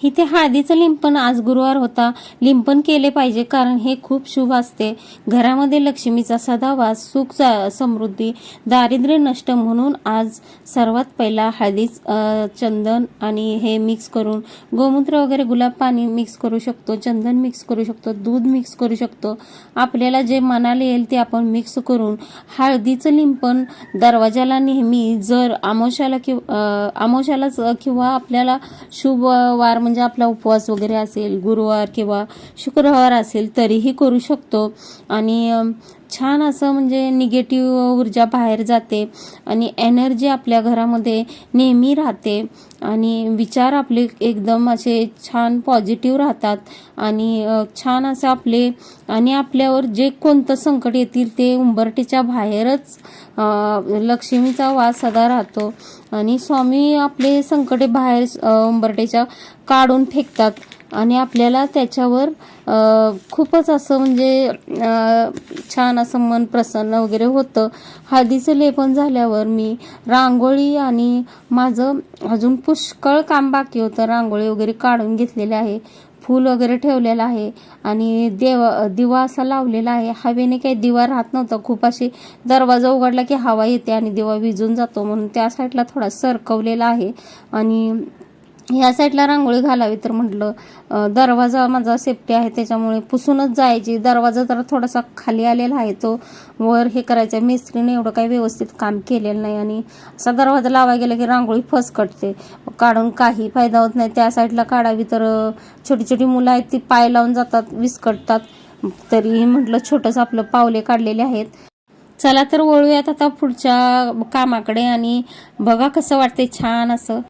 इथे हळदीचं लिंपण आज गुरुवार होता, लिंपण केले पाहिजे कारण हे खूप शुभ असते. घरामध्ये लक्ष्मीचा सदावास, सुख समृद्धी, दारिद्र्य नष्ट म्हणून आज सर्वात पहिला हळदी, चंदन आणि हे मिक्स करून गोमूत्र वगैरे गुलाब पाणी मिक्स करू शकतो, चंदन मिक्स करू शकतो, दूध मिक्स करू शकतो. आपल्याला जे मनाला येईल ते आपण मिक्स करून हळदीचं लिंपण दरवाजाला नेहमी जर आमोशाला किंवा आपल्याला शुभ वार म्हणजे आपला उपवास वगैरे असेल, गुरुवार किंवा शुक्रवार असेल तरीही करू शकतो. आणि छान असं म्हणजे निगेटिव्ह ऊर्जा बाहेर जाते आणि एनर्जी आपल्या घरामध्ये नेहमी राहते आणि विचार आपले एकदम असे छान पॉझिटिव्ह राहतात आणि छान असं आपले आणि आपल्यावर जे कोणतं संकट येतील ते उंबरठीच्या बाहेरच लक्ष्मीचा वास सदा राहतो आणि स्वामी आपले संकटे बाहेर उंबरठीच्या काढून फेकतात आणि आपल्याला त्याच्यावर खूपच असं म्हणजे छान असं मन प्रसन्न वगैरे होतं. हळदीचं लेपन झाल्यावर मी रांगोळी आणि माझं अजून पुष्कळ काम बाकी होतं, रांगोळी वगैरे काढून घेतलेले आहे, फूल वगैरे ठेवलेलं आहे आणि दिवा असा लावलेला आहे. हवेने काही दिवा राहत नव्हता, खूप अशी दरवाजा उघडला की हवा येते आणि दिवा विझून जातो म्हणून त्या साईडला थोडा सरकवलेला आहे आणि ह्या साईडला रांगोळी घालावी तर म्हटलं दरवाजा माझा सेफ्टी आहे त्याच्यामुळे पुसूनच जायची. दरवाजा जरा थोडासा खाली आलेला आहे, तो वर हे करायचं. मिस्त्रीने एवढं काही व्यवस्थित काम केलेलं नाही आणि असा दरवाजा लावायला गेला की रांगोळी फसकटते, काढून काही फायदा होत नाही. त्या साईडला काढावी तर छोटी छोटी मुलं आहेत ती पाय लावून जातात, विस्कटतात. तरी म्हटलं छोटंसं आपलं पावले काढलेले आहेत. चला तर वळूयात आता पुढच्या कामाकडे आणि बघा कसं वाटते छान असं.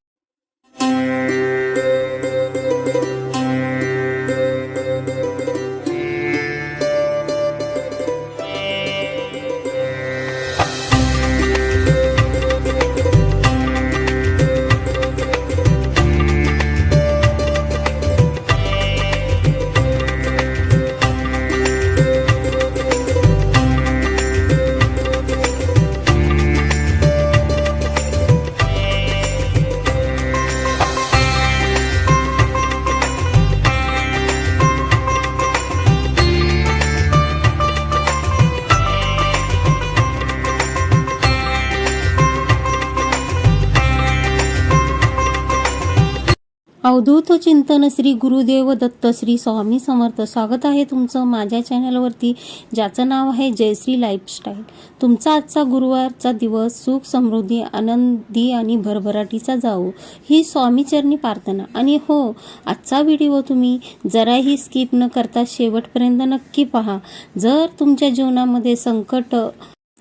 अवधूत चिंतन श्री गुरुदेव दत्त श्री स्वामी समर्थ. स्वागत आहे तुमचं माझ्या चॅनलवरती ज्याचं नाव आहे जयश्री लाईफस्टाईल. तुमचा आजचा गुरुवारचा दिवस सुख समृद्धी आनंदी आणि भरभराटीचा जावो ही स्वामीचरणी प्रार्थना. आणि हो, आजचा व्हिडिओ तुम्ही जराही स्किप न करता शेवटपर्यंत नक्की पहा. जर तुमच्या जीवनामध्ये संकट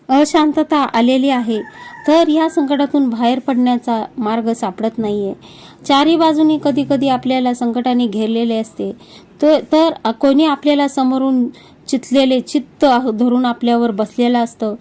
अशांतता आलेली आहे तर या संकटातून बाहेर पडण्याचा मार्ग सापडत नाहीये. चारी बाजूनी कधी कधी आपल्याला संकटाने घेरलेले असते तर कोणी आपल्याला समोरून चितलेले चित्त धरून आपल्यावर बसलेलं असतं.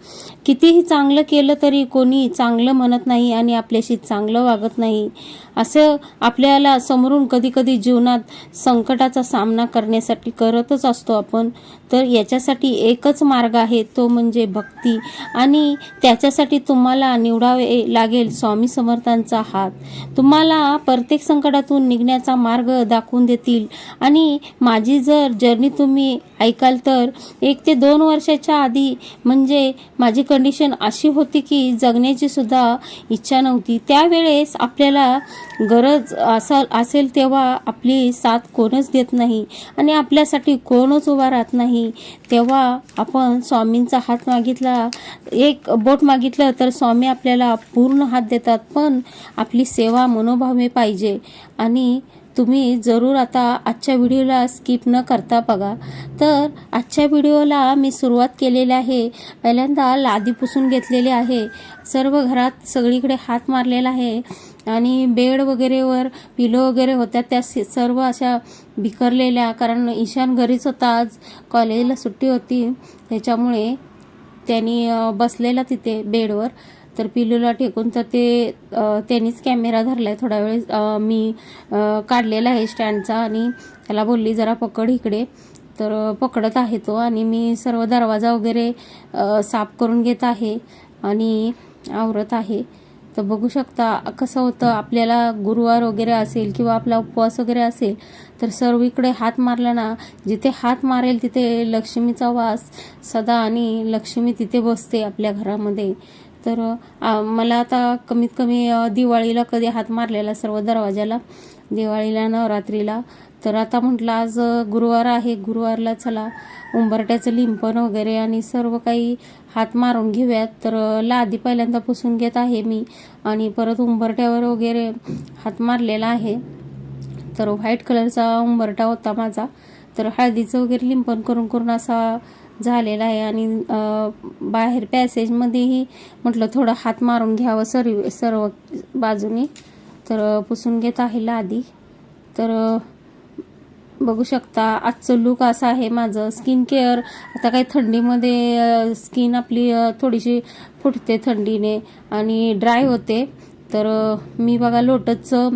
कितीही चांगलं केलं तरी कोणी चांगलं म्हणत नाही आणि आपल्याशी चांगलं वागत नाही. असं आपल्याला समोरून कधी कधी जीवनात संकटाचा सामना करण्यासाठी करतच असतो आपण. तर याच्यासाठी एकच मार्ग आहे, तो म्हणजे भक्ती. आणि त्याच्यासाठी तुम्हाला निवडावे लागेल स्वामी समर्थांचा हात. तुम्हाला प्रत्येक संकटातून निघण्याचा मार्ग दाखवून देतील. आणि माझी जर जर्नी तुम्ही ऐकाल तर 1 ते 2 वर्षाच्या आधी म्हणजे माझी कंडिशन अशी होती की जगण्याची सुद्धा इच्छा नव्हती. त्यावेळेस आपल्याला गरज असेल तेव्हा आपली साथ कोणच देत नाही आणि आपल्यासाठी कोणच उभा राहत नाही. तेव्हा आपण स्वामींचा हात मागितला, एक बोट मागितलं तर स्वामी आपल्याला पूर्ण हात देतात. पण आपली सेवा मनोभावे पाहिजे. आणि तुम्ही जरूर आता आजच्या व्हिडिओला स्किप न करता बघा. तर आजच्या व्हिडिओला मी सुरुवात केलेली आहे. पहिल्यांदा लादी पुसून घेतलेली आहे, सर्व घरात सगळीकडे हात मारलेला आहे आणि बेड वगैरेवर पिलो वगैरे होत्या त्या सर्व अशा बिखरलेल्या. कारण ईशान घरीच होता, आज कॉलेजला सुट्टी होती त्याच्यामुळे त्यांनी बसलेला तिथे बेडवर. तर पिलूला टेकून तर त्यांनीच कॅमेरा धरलाय. थोडा वेळ मी काढलेला आहे स्टँडचा आणि त्याला बोलली जरा पकड इकडे, तर पकडत आहे तो. आणि मी सर्व दरवाजा वगैरे साफ करून घेत आहे आणि आवरत आहे. तर बघू शकता कसं होतं, आपल्याला गुरुवार वगैरे असेल किंवा आपला उपवास वगैरे असेल तर सर्वीकडे हात मारला ना, जिथे हात मारेल तिथे लक्ष्मीचा वास सदा आणि लक्ष्मी तिथे बसते आपल्या घरामध्ये. तर मला आता कमीत कमी दिवाळीला कधी हात मारलेला सर्व दरवाजाला, दिवाळीला नवरात्रीला. तर आता म्हटलं आज गुरुवार आहे, गुरुवारला चला उंबरट्याचं लिंपण वगैरे आणि सर्व काही हात मारून घेऊयात. तर लादी पहिल्यांदा पुसून घेत आहे मी आणि परत उंबरट्यावर वगैरे हात मारलेला आहे. तर व्हाईट कलरचा उंबरटा होता माझा, तर हळदीचं वगैरे लिंपण करून करून असा झालेला आहे. आणि बाहेर पॅसेजमध्येही म्हटलं थोडं हात मारून घ्यावं सर्व बाजूने. तर पुसून घेत आहे लादी. तर बघू शकता आजचं लुक असं आहे माझं. स्किन केअर आता काही थंडीमध्ये स्किन आपली थोडीशी फुटते थंडीने आणि ड्राय होते. तर मी बघा लोटसचं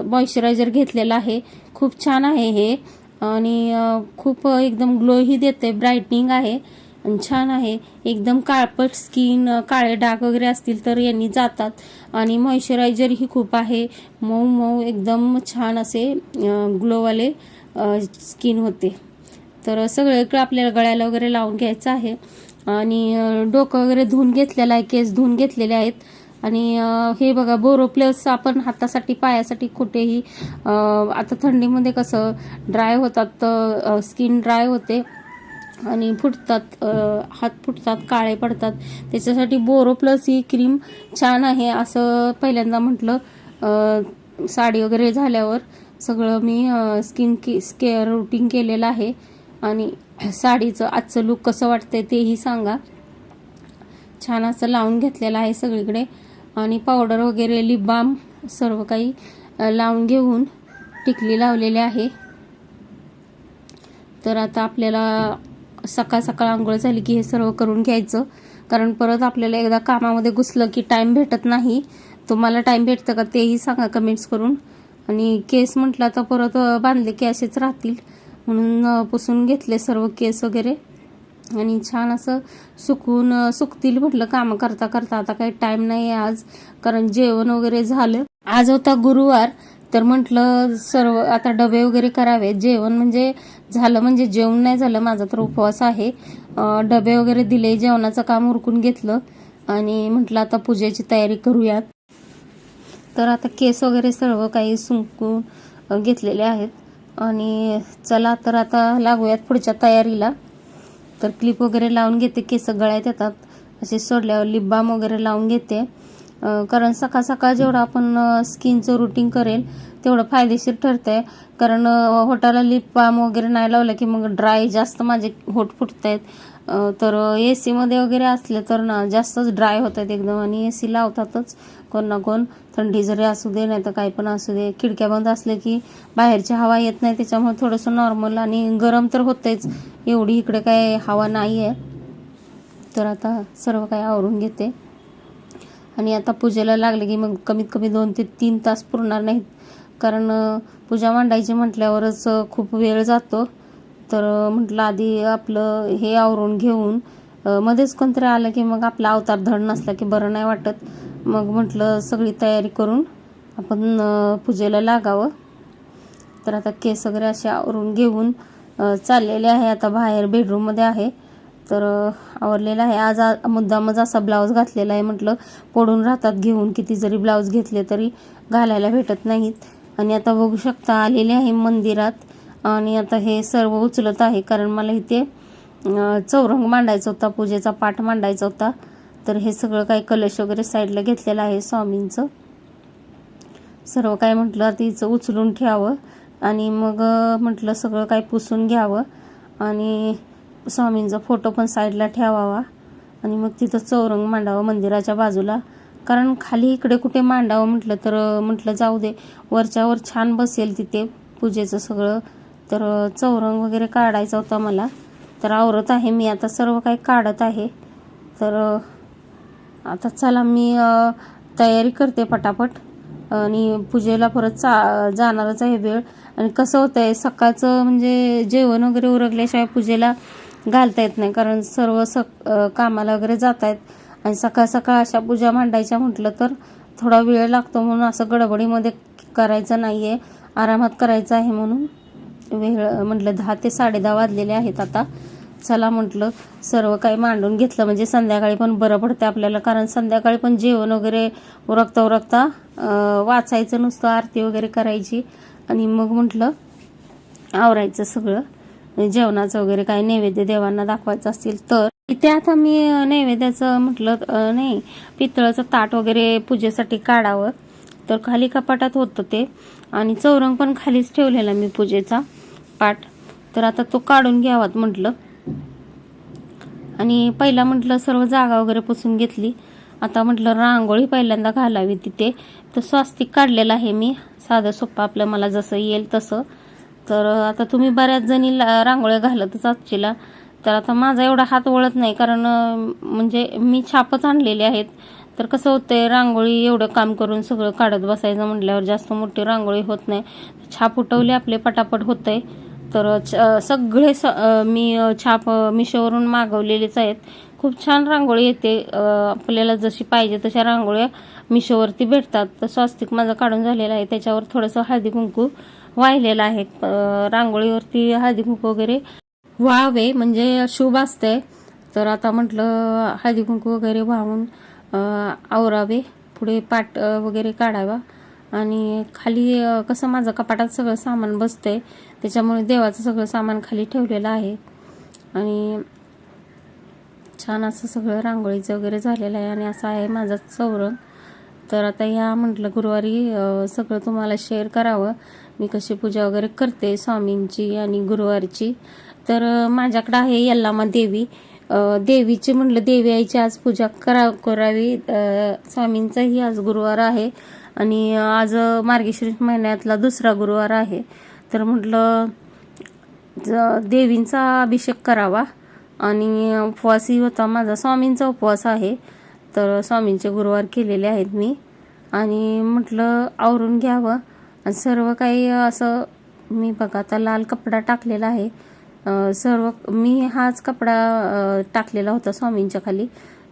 मॉइश्चरायझर घेतलेलं आहे, खूप छान आहे हे आणि खूप एकदम ग्लोही देते, ब्राईटनिंग आहे आणि छान आहे एकदम. काळपट स्किन, काळे डाग वगैरे असतील तर यांनी जातात आणि मॉइश्चरायझरही खूप आहे, मऊ मऊ एकदम छान असे ग्लोवाले स्किन होते. तर सगळीकडे आपल्याला गळ्याला वगैरे लावून घ्यायचं आहे आणि डोकं वगैरे धुवून घेतलेलं आहे, केस धुवून घेतलेले आहेत. आणि हे बघा बोरोप्लस आपण हातासाठी पायासाठी कुठेही आता थंडीमध्ये कसं ड्राय होतात, स्किन ड्राय होते आणि फुटतात, हात फुटतात, काळे पडतात, त्याच्यासाठी बोरोप्लस ही क्रीम छान आहे असं पहिल्यांदा म्हटलं. साडी वगैरे झाल्यावर सगळं मी स्किन केअर रुटीन केलेलं आहे आणि साडीचं आजचं लुक कसं वाटतंय तेही सांगा. छान असं लावून घेतलेलं आहे सगळीकडे आणि पावडर वगैरे लिप बाम सर्व काही लावून घेऊन टिकली लावलेली आहे. तर आता आपल्याला सकाळ सकाळ आंघोळ झाली की हे सर्व करून घ्यायचं, कारण परत आपल्याला एकदा कामामध्ये घुसलं की टाईम भेटत नाही. तुम्हाला टाईम भेटतं का तेही सांगा कमेंट्स करून. आणि केस म्हटलं तर परत बांधले की असेच राहतील म्हणून पुसून घेतले सर्व केस वगैरे आणि छान असं सुकतील म्हटलं काम करता करता. आता काही टाईम नाही आहे आज, कारण जेवण वगैरे झालं. आज होता गुरुवार, तर म्हटलं सर्व आता डबे वगैरे करावे. जेवण म्हणजे झालं, म्हणजे जेवण नाही झालं, माझा तर उपवास आहे. डबे वगैरे दिले, जेवणाचं काम उरकून घेतलं आणि म्हटलं आता पूजेची तयारी करूयात. तर आता केस वगैरे सर्व काही सुंकून घेतलेले आहेत आणि चला तर आता लागूयात पुढच्या तयारीला. तर क्लिप वगैरे लावून घेते, केस गळ्यात येतात असे सोडल्यावर लिप बाम वगैरे लावून घेते, कारण सकाळ सकाळ जेवढं आपण स्किनचं रुटीन करेल तेवढं फायदेशीर ठरतंय. कारण होटाला लिप बाम वगैरे नाही लावलं की मग ड्राय जास्त माझे होठ फुटत आहेत. तर AC मध्ये वगैरे असले तर ना जास्तच ड्राय होत आहेत एकदम, आणि AC लावतातच कोण ना कोण, थंडी जरी असू दे नाही तर काही पण असू दे. खिडक्या बंद असले की बाहेरची हवा येत नाही, त्याच्यामुळे थोडंसं नॉर्मल आणि गरम तर होतेच, एवढी इकडे काय हवा नाही आहे. तर आता सर्व काही आवरून घेते आणि आता पूजेला लागले की मग कमीत कमी 2 ते 3 तास पुरणार नाहीत, कारण पूजा मांडायची म्हटल्यावरच खूप वेळ जातो. तर म्हटलं आधी आपलं हे आवरून घेऊन मध्येच कोणतरी आलं की मग आपला अवतार धड नसला की बरं नाही वाटत. मग म्हटलं सगळी तयारी करून आपण पूजेला लागावं. तर आता केस वगैरे असे आवरून घेऊन चाललेले आहे. आता बाहेर बेडरूममध्ये आहे, तर आवरलेला आहे. आज मुद्दामच असा ब्लाऊज घातलेला आहे, म्हटलं पडून राहतात घेऊन, किती जरी ब्लाऊज घेतले तरी घालायला भेटत नाहीत. आणि आता बघू शकता आलेले आहे मंदिरात आणि आता हे सर्व उचलत आहे, कारण मला इथे चौरंग मांडायचा होता, पूजेचा पाठ मांडायचा होता. तर हे सगळं काही कलश वगैरे साईडला घेतलेलं आहे स्वामींचं. सर्व काय म्हटलं तिचं उचलून ठेवावं आणि मग म्हटलं सगळं काही पुसून घ्यावं आणि स्वामींचा फोटो पण साईडला ठेवावा आणि मग तिथं चौरंग मांडावं मंदिराच्या बाजूला. कारण खाली इकडे कुठे मांडावं म्हटलं तर म्हटलं जाऊ दे, वरच्यावर छान बसेल तिथे पूजेचं सगळं. तर चौरंग वगैरे काढायचा होता मला, तर आवरत आहे मी आता, सर्व काही काढत आहे. तर आता चला मी तयारी करते पटापट आणि पूजेला परत जाणारच आहे वेळ. आणि कसं होतंय सकाळचं म्हणजे जेवण वगैरे उरकल्याशिवाय पूजेला घालता येत नाही, कारण सर्व कामाला वगैरे जात आहेत आणि सकाळ सकाळ अशा पूजा मांडायच्या म्हटलं तर थोडा वेळ लागतो, म्हणून असं गडबडीमध्ये करायचं नाही आहे, आरामात करायचं आहे. म्हणून वेळ म्हटलं 10 ते 10:30 वाजलेले आहेत आता. चला म्हटलं सर्व काही मांडून घेतलं म्हणजे संध्याकाळी पण बरं पडतं आपल्याला, कारण संध्याकाळी पण जेवण वगैरे उरकता वाचायचं नुसतं, आरती वगैरे करायची आणि मग म्हटलं आवरायचं सगळं जेवणाचं वगैरे. काय नैवेद्य देवांना दाखवायचं असतील तर. इथे आता मी नैवेद्याचं म्हटलं नाही, पितळाचं ताट वगैरे पूजेसाठी काढावं, तर खाली कपाटात होतं ते, आणि चौरंग पण खालीच ठेवलेला मी पूजेचा पाट, तर आता तो काढून घ्यावात म्हटलं. आणि पहिला म्हटलं सर्व जागा वगैरे पुसून घेतली. आता म्हटलं रांगोळी पहिल्यांदा घालावी तिथे, तर स्वास्तिक काढलेलं आहे मी, साधं सोप्पं आपलं मला जसं येईल तसं. तर आता तुम्ही बऱ्याच जणी रांगोळ्या घालतच असशीला, तर आता माझा एवढा हात वळत नाही, कारण म्हणजे मी छापच आणलेले आहेत. तर कसं होतंय, रांगोळी एवढं काम करून सगळं काढत बसायचं म्हटल्यावर जास्त मोठी रांगोळी होत नाही. छाप उठवले आपले पटापट होतंय. तर सगळे मी छाप मिशोवरून मागवलेलेच आहेत. खूप छान रांगोळी येते, आपल्याला जशी पाहिजे तशा रांगोळ्या मिशोवरती भेटतात. तर स्वास्तिक माझं काढून झालेलं आहे, त्याच्यावर थोडंसं हळदी कुंकू वाहिलेलं आहे. रांगोळीवरती हळदी कुंकू वगैरे व्हावे म्हणजे शुभ असते. तर आता म्हटलं हळदी कुंकू वगैरे वाहून आवरावे, पुढे पाट वगैरे काढावा. आणि खाली कसं माझं कपाटात सगळं सामान बसतंय, त्याच्यामुळे देवाचं सगळं सामान खाली ठेवलेलं आहे. आणि छान असं सगळं रांगोळीचं वगैरे झालेलं आहे, आणि असं आहे माझा चौरंग. तर आता या म्हटलं गुरुवारी सगळं तुम्हाला शेअर करावं, मी कशी पूजा वगैरे करते स्वामींची आणि गुरुवारची. तर माझ्याकडं आहे यल्लामा देवी, देवीची म्हटलं देवी आईची आज पूजा करावी. स्वामींचाही आज गुरुवार आहे, आणि आज मार्गशीर्ष महिन्यातला दुसरा गुरुवार आहे. तर म्हटलं देवींचा अभिषेक करावा. आणि उपवासही होता माझा, स्वामींचा उपवास आहे, तर स्वामींचे गुरुवार केलेले आहेत मी. आणि म्हटलं आवरून घ्यावं, आणि सर्व काही असं मी बघा आता लाल कपडा टाकलेला आहे. सर्व मी हाच कपडा टाकलेला होता स्वामींच्या खाली,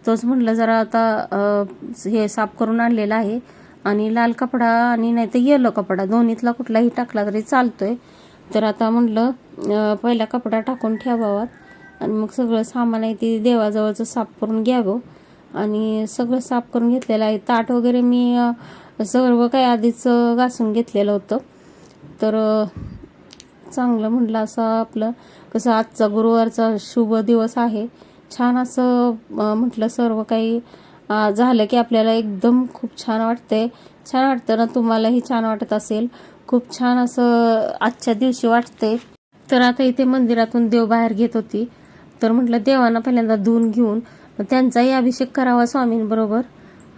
तोच म्हटलं जरा आता हे साफ करून आणलेला आहे. आणि लाल कपडा आणि नाही तर येलो कपडा, दोन्हीतला कुठलाही टाकला तरी चालतोय. तर आता म्हटलं पहिला कपडा टाकून ठेवावा, आणि मग सगळं सामान आहे ते देवाजवळचं साफ करून घ्यावं. आणि सगळं साफ करून घेतलेलं आहे. ताट वगैरे मी सर्व काही आधीच घासून घेतलेलं होतं. तर चांगलं म्हटलं असं आपलं कसं आजचा गुरुवारचा शुभ दिवस आहे, छान असं म्हटलं सर्व काही झालं की आपल्याला एकदम खूप छान वाटतंय. छान वाटतं ना, तुम्हालाही छान वाटत असेल, खूप छान असं आजच्या दिवशी वाटतंय. तर आता इथे मंदिरातून देव बाहेर घेत होती, तर म्हटलं देवांना पहिल्यांदा धुवून घेऊन त्यांचाही अभिषेक करावा स्वामींबरोबर,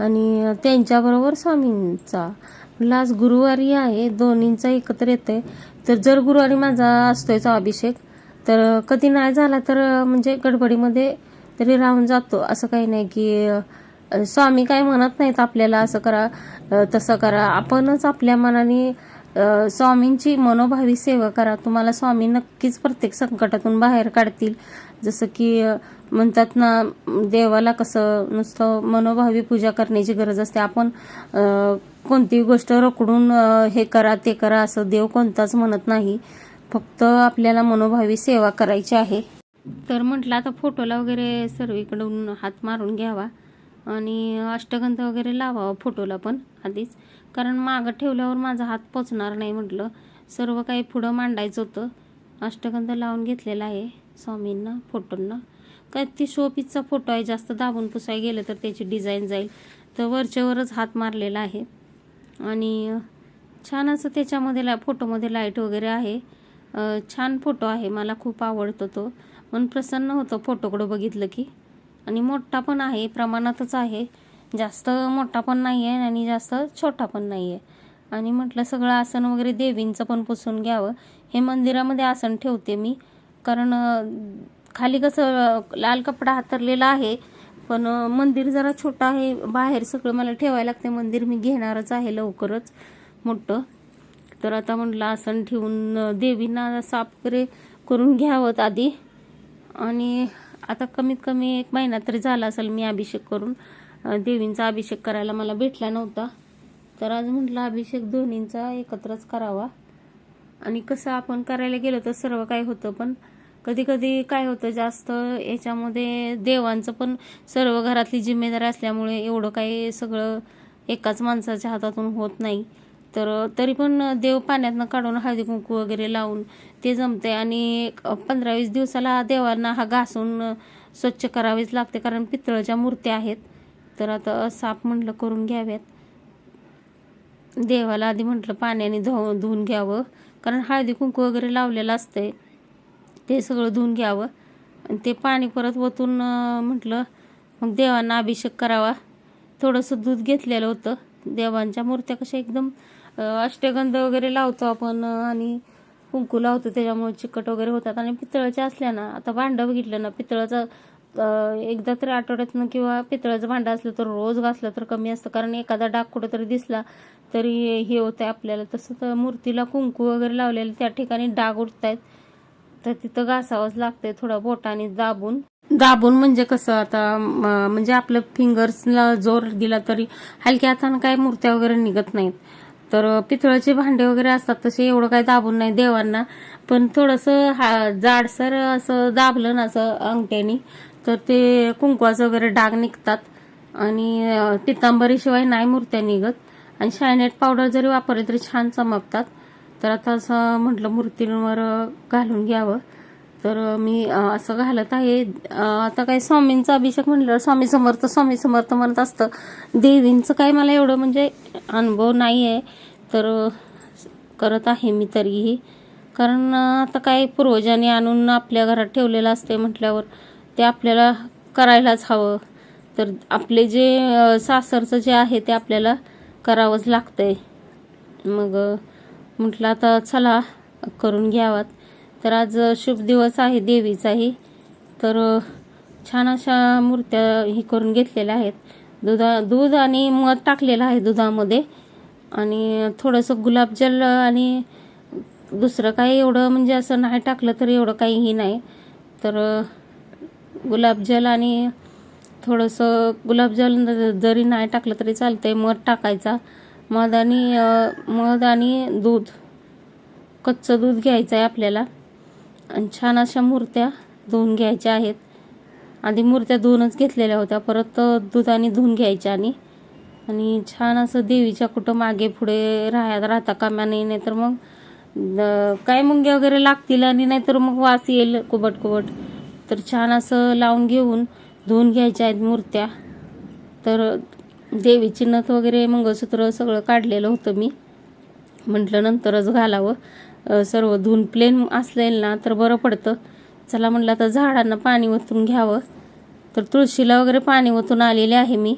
आणि त्यांच्याबरोबर स्वामींचा. म्हटलं आज गुरुवारी आहे, दोन्हींचा एकत्र येते. तर जर गुरुवारी माझा असतोयचा अभिषेक, तर कधी नाही झाला तर म्हणजे गडबडीमध्ये तरी राहून जातो. असं काही नाही की स्वामी काय म्हणत नाहीत आपल्याला असं करा तसं करा, आपणच आपल्या मनाने स्वामींची मनोभावी सेवा करा. तुम्हाला स्वामी नक्कीच प्रत्येक संकटातून बाहेर काढतील. जसं की म्हणतात ना, देवाला कसं नुसतं मनोभावी पूजा करण्याची गरज असते. आपण कोणतीही गोष्ट रोखडून हे करा ते करा असं देव कोणताच म्हणत नाही, फक्त आपल्याला मनोभावी सेवा करायची आहे. तर म्हटलं आता फोटोला वगैरे सर्वीकडून हात मारून घ्यावा, आणि अष्टगंध वगैरे लावावा फोटोला पण आधीच, कारण मागं ठेवल्यावर माझा हात पोचणार नाही. म्हटलं सर्व काही पुढं मांडायचं होतं. अष्टगंध लावून घेतलेला आहे स्वामींना फोटोंना. काय ती शोपीसचा फोटो आहे, जास्त दाबून पुसाय गेलं तर त्याची डिझाईन जाईल, तर वरच्यावरच हात मारलेला आहे. आणि छान असं त्याच्यामध्ये फोटोमध्ये लाईट वगैरे आहे, छान फोटो आहे, मला खूप आवडतो तो. मन प्रसन्न होतं फोटोकडं बघितलं की. आणि मोठा पण आहे, प्रमाणातच आहे, जास्त मोठा पण नाही आहे आणि जास्त छोटा पण नाही आहे. आणि म्हटलं सगळं आसन वगैरे देवींचं पण पुसून घ्यावं. हे मंदिरामध्ये आसन ठेवते मी, कारण खाली कसं लाल कपडा हातरलेला आहे, पण मंदिर जरा छोटं आहे, बाहेर सगळं मला ठेवायला लागते. मंदिर मी घेणारच आहे लवकरच मोठं. तर आता म्हटलं आसन ठेवून देवींना साफ वगैरे करून घ्यावं आधी. आणि आता कमीत कमी 1 महिना तरी झाला असेल मी अभिषेक करून. देवींचा अभिषेक करायला मला भेटला नव्हता, तर आज म्हटलं अभिषेक दोन्हींचा एकत्रच करावा. आणि कसं आपण करायला गेलो तर सर्व काही होतं, पण कधी कधी काय होतं जास्त याच्यामध्ये देवांचं पण सर्व घरातली जिम्मेदारी असल्यामुळे एवढं काही सगळं एकाच माणसाच्या हातातून होत नाही. तर तरी पण देव पाण्यातनं काढून हळदी कुंकू वगैरे लावून ते जमते. आणि 15-20 दिवसाला देवांना हा घासून स्वच्छ करावेच लागते, कारण पितळच्या मूर्त्या आहेत. तर आता साफ म्हटलं करून घ्याव्यात. देवाला आधी म्हटलं पाण्याने धुवून घ्यावं, कारण हळदी कुंकू वगैरे लावलेलं असतंय, ते सगळं धुवून घ्यावं. आणि ते पाणी परत ओतून म्हटलं मग देवांना अभिषेक करावा. थोडंसं दूध घेतलेलं होतं. देवांच्या मूर्त्या कशा एकदम अष्टगंध वगैरे लावतो आपण आणि कुंकू लावतो, त्याच्यामुळे चिकट वगैरे होतात. आणि पितळाच्या असल्या ना, आता भांडं बघितलं ना, पितळाचं एकदा तरी आठवड्यातनं किंवा पितळाचं भांडं असलं तर रोज घासलं तर कमी असतं, कारण एखादा डाग कुठं तरी दिसला तरी हे होतं आपल्याला. तसं तर मूर्तीला कुंकू वगैरे लावलेलं त्या ठिकाणी डाग उठत आहेत, तर तिथं घासावंच लागतंय थोडा बोटाने दाबून म्हणजे कसं आता म्हणजे आपलं फिंगर्सला जोर दिला तरी हलक्या हातानं काय मूर्त्या वगैरे निघत नाहीत. तर पितळाचे भांडे वगैरे असतात तसे एवढं काही दाबून नाही देवांना, पण थोडंसं जाडसर असं दाबलं ना असं अंगठ्यानी तर ते कुंकवाचं वगैरे डाग निघतात. आणि पितांबरीशिवाय नाही मूर्त्या निघत. आणि शायनाइड पावडर जरी वापरली तरी छान चमकतात. तर आता असं म्हटलं मूर्तींवर घालून घ्यावं, तर मी असं घालत आहे. आता काय स्वामींचा अभिषेक म्हटलं स्वामी समर्थ म्हणत असतं. देवींचं काय मला एवढं म्हणजे अनुभव नाही आहे, तर करत आहे मी तरीही. कारण आता काय पूर्वजांनी आणून आपल्या घरात ठेवलेलं असते म्हटल्यावर ते आपल्याला करायलाच हवं. तर आपले जे सासरचं जे आहे ते आपल्याला करावंच लागतंय. मग म्हटलं आता चला करून घ्यावात. तर आज शुभ दिवस आहे देवीचाही. तर छान अशा मूर्त्या हे करून घेतलेल्या आहेत. दूध आणि मध टाकलेलं आहे दुधामध्ये, आणि थोडंसं गुलाबजल आणि दुसरं काही एवढं म्हणजे असं नाही टाकलं तरी एवढं काहीही नाही. तर गुलाबजल आणि थोडंसं गुलाबजल जरी नाही टाकलं तरी चालतंय, मध टाकायचा. मध आणि दूध, कच्चं दूध घ्यायचं आहे आपल्याला. आणि छान अशा मूर्त्या धुवून घ्यायच्या आहेत. आधी मूर्त्या धुवूनच घेतलेल्या होत्या, परत दुधाने धुवून घ्यायच्या. आणि छान असं देवीच्या कुठं मागे पुढे राहता कामा नाही, तर मग काय मुंग्या वगैरे लागतील आणि नाहीतर मग वास येईल कुबट. तर छान असं लावून घेऊन धुवून घ्यायच्या आहेत मूर्त्या. तर देवीची नथ वगैरे मंगळसूत्र सगळं काढलेलं होतं मी, म्हटलं नंतरच घालावं. सर्व धुवून प्लेन असलेलं ना तर बरं पडतं. चला म्हटलं आता झाडांना पाणी ओतून घ्यावं. तर तुळशीला वगैरे पाणी ओतून आलेले आहे मी.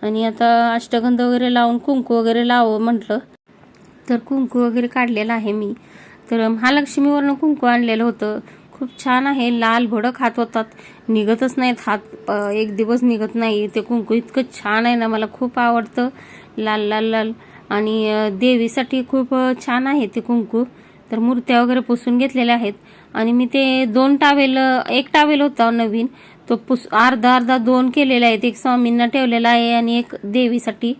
आणि आता अष्टगंध वगैरे लावून कुंकू वगैरे लावं म्हटलं, तर कुंकू वगैरे काढलेलं आहे मी. तर महालक्ष्मीवरनं कुंकू आणलेलं होतं. खूप छान आहे, लाल भडक हात होतात, निघतच नाहीत हात, एक दिवस निघत नाही. ते कुंकू इतकं छान आहे ना, मला खूप आवडतं, लाल. आणि देवीसाठी खूप छान आहे ते कुंकू. तर मूर्त्या वगैरे पुसून घेतलेल्या आहेत. आणि मी ते एक टावेल होता नवीन, तो अर्धा 2 केलेले आहेत. एक स्वामींना ठेवलेला आहे आणि एक देवीसाठी.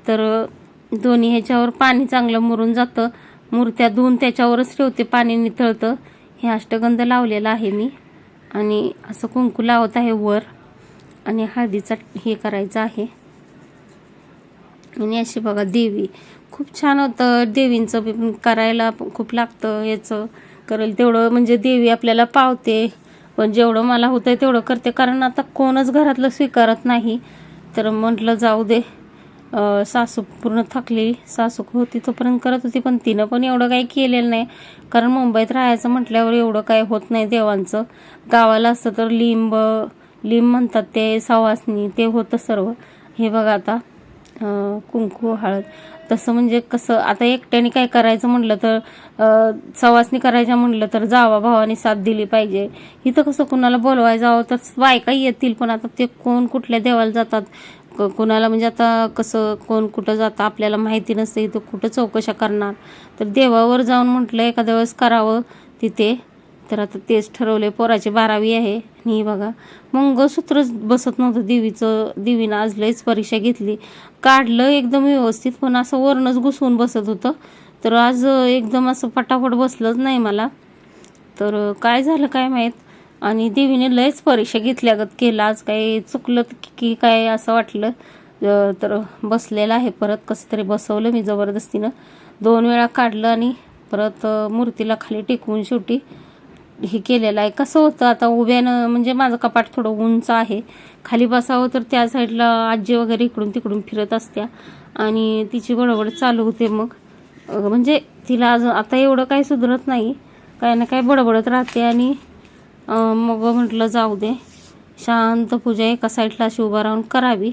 तर दोन्ही ह्याच्यावर पाणी चांगलं मुरून जातं. मूर्त्या धुवून त्याच्यावरच ठेवते, पाणी निथळतं. हे अष्टगंध लावलेला आहे मी. आणि असं कुंकू लावत आहे वर, आणि हळदीचा हे करायचं आहे. आणि अशी बघा देवी खूप छान होतं. देवींचं करायला खूप लागतं, याचं करेल तेवढं म्हणजे देवी आपल्याला पावते. पण जेवढं मला होतंय तेवढं करते, कारण आता कोणच घरातलं स्वीकारत नाही. तर म्हटलं जाऊ दे. सासू पूर्ण थकली, सासू होती तोपर्यंत करत होती, पण तिनं पण एवढं काही केलेलं नाही. कारण मुंबईत राहायचं म्हटल्यावर एवढं काही होत नाही देवांचं. गावाला असतं तर लिंब म्हणतात ते, सवासणी ते होतं सर्व. हे बघा आता कुंकू हळद, तसं म्हणजे कसं आता एकट्याने काय करायचं म्हटलं तर सवासणी करायच्या म्हटलं तर जावा भावाने साथ दिली पाहिजे. इथं कसं कुणाला बोलवायला जावं तर बायका येतील, पण आता ते कोण कुठल्या देवाला जातात, कोणाला म्हणजे आता कसं कोण कुठं जातं आपल्याला माहिती नसतं, इथं कुठं चौकशा करणार. तर देवावर जाऊन म्हटलं एखाद्या वेळेस करावं तिथे. तर आता तेच ठरवले. पोराची 12वी आहे आणि बघा मंगळसूत्रच बसत नव्हतं देवीचं. देवीनं आज लयच परीक्षा घेतली, काढलं एकदम व्यवस्थित, पण असं वरणच घुसवून बसत होतं. तर आज एकदम असं पटापट बसलंच नाही मला. तर काय झालं काय माहीत. आणि देवीने लयच परीक्षा घेतल्यागत केलं. आज काही चुकलं की काय असं वाटलं. तर बसलेलं आहे. परत कसं तरी बसवलं मी जबरदस्तीनं. 2 वेळा काढलं आणि परत मूर्तीला खाली टेकवून शेवटी हे केलेलं आहे. कसं होतं आता उभ्यानं, म्हणजे माझं कपाट थोडं उंच आहे, खाली बसावं तर त्या साईडला आजी वगैरे इकडून तिकडून फिरत असत्या आणि तिची बडबड चालू होते. मग म्हणजे तिला अजून आता एवढं काही सुधरत नाही, काय ना काय बडबडत राहते. आणि मग म्हटलं जाऊ दे, शांत पूजा एका साईडला अशी उभा राहून करावी.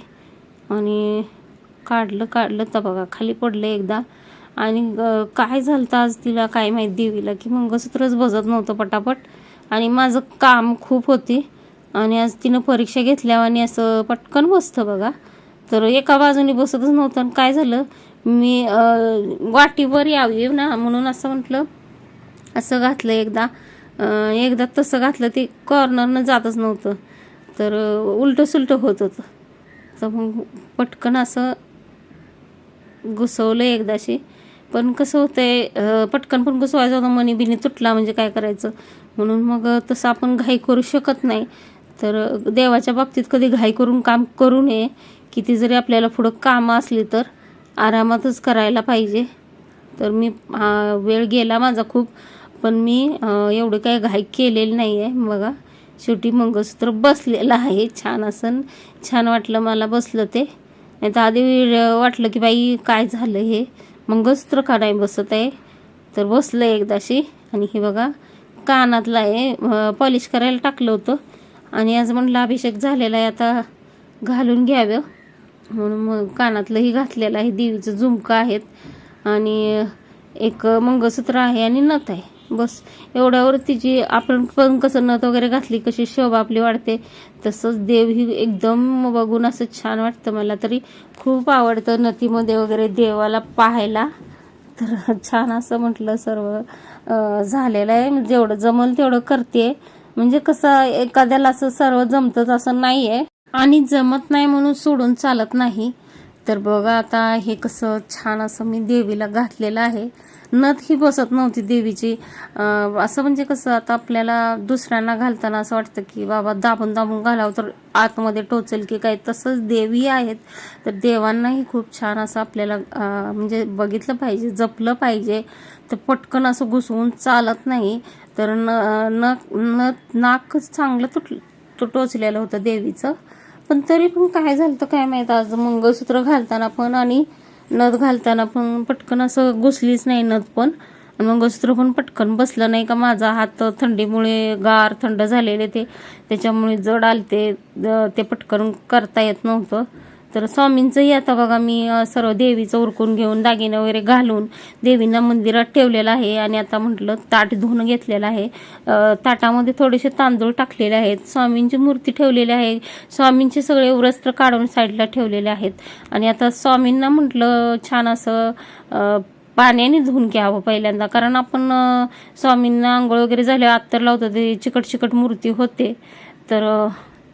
आणि काढलं तर बघा खाली पडलं एकदा. आणि काय झालं तर आज तिला काय माहीत देवीला, की मंगळसूत्रच बसत नव्हतं पटापट. आणि माझं काम खूप होती आणि आज तिनं परीक्षा घेतल्यावर आणि असं पटकन बसतं बघा. तर एका बाजूने बसतच नव्हतं. आणि काय झालं, मी वाटीवर यावी ना म्हणून असं म्हटलं, असं घातलं एकदा तसं घातलं, ते कॉर्नरनं जातच नव्हतं. तर उलटं सुलटं होत होतं. तर मग पटकन असं घुसवलं एकदाशी. पण कसं होतंय, पटकन पण घुसवायचं होतं, मनी बिनी तुटला म्हणजे काय करायचं. म्हणून मग तसं आपण घाई करू शकत नाही. तर देवाच्या बाबतीत कधी घाई करून काम करू नये. किती जरी आपल्याला पुढं कामं असली तर आरामातच करायला पाहिजे. तर मी वेळ गेला माझा खूप, पण मी एवढं काही घाई केलेली नाही आहे. बघा शेवटी मंगळसूत्र बसलेलं आहे. छान असं छान वाटलं मला बसलं ते. नाही तर आधी वाटलं की बाई काय झालं, हे मंगळसूत्र का नाही बसत आहे. तर बसलं एकदाशी. आणि हे बघा कानातलं आहे, पॉलिश करायला टाकलं होतं आणि आज म्हटलं अभिषेक झालेला आहे, आता घालून घ्यावं म्हणून मग कानातलंही घातलेलं आहे. देवीचं झुमकं आहेत आणि एक मंगळसूत्र आहे आणि नथ आहे. बस एवढ्यावर तिची, आपण पण कसं नथ वगैरे घातली कशी शोभा आपली वाढते, तसंच देव ही एकदम बघून असं छान वाटतं. मला तरी खूप आवडतं नथीमध्ये वगैरे देवाला पाहायला. तर छान असं म्हटलं सर्व झालेलं आहे. जेवढं जमल तेवढं करते. म्हणजे कसं एखाद्याला असं सर्व जमतंच असं नाही आहे, आणि जमत नाही म्हणून सोडून चालत नाही. तर बघा आता हे कसं छान असं मी देवीला घातलेलं आहे. नथ ही बसत नव्हती देवीची. असं म्हणजे कसं आता आपल्याला दुसऱ्यांना घालताना असं वाटतं की बाबा दाबून दाबून घालावं तर आतमध्ये टोचेल की काय, तसंच देवी आहेत. तर देवांनाही खूप छान असं आपल्याला म्हणजे बघितलं पाहिजे, जपलं पाहिजे. तर पटकन असं घुसवून चालत नाही. तर नाकच चांगलं टोचलेलं होतं देवीचं. पण तरी पण काय झालं तर काय माहीत, आज मंगळसूत्र घालताना पण आणि नथ घालताना पण पटकन असं घुसलीच नाही नथ पण. मंगळसूत्र पण पटकन बसलं नाही. का माझा हात थंडीमुळे गार थंड झालेले ते, त्याच्यामुळे जड आलते, ते पटकन करता येत नव्हतं. तर स्वामींचंही आता बघा मी सर्व देवीचं उरकून घेऊन दागिने वगैरे घालून देवींना मंदिरात ठेवलेलं आहे. आणि आता म्हटलं ताट धुवून घेतलेलं आहे. ताटामध्ये थोडेसे तांदूळ टाकलेले आहेत. स्वामींची मूर्ती ठेवलेली आहे. स्वामींचे सगळे वस्त्र काढून साईडला ठेवलेले आहेत. आणि आता स्वामींना म्हटलं छान असं पाण्याने धुवून घ्यावं पहिल्यांदा, कारण आपण स्वामींना आंघोळ वगैरे झाल्यावर अत्तर लावतो, ते चिकट चिकट मूर्ती होते. तर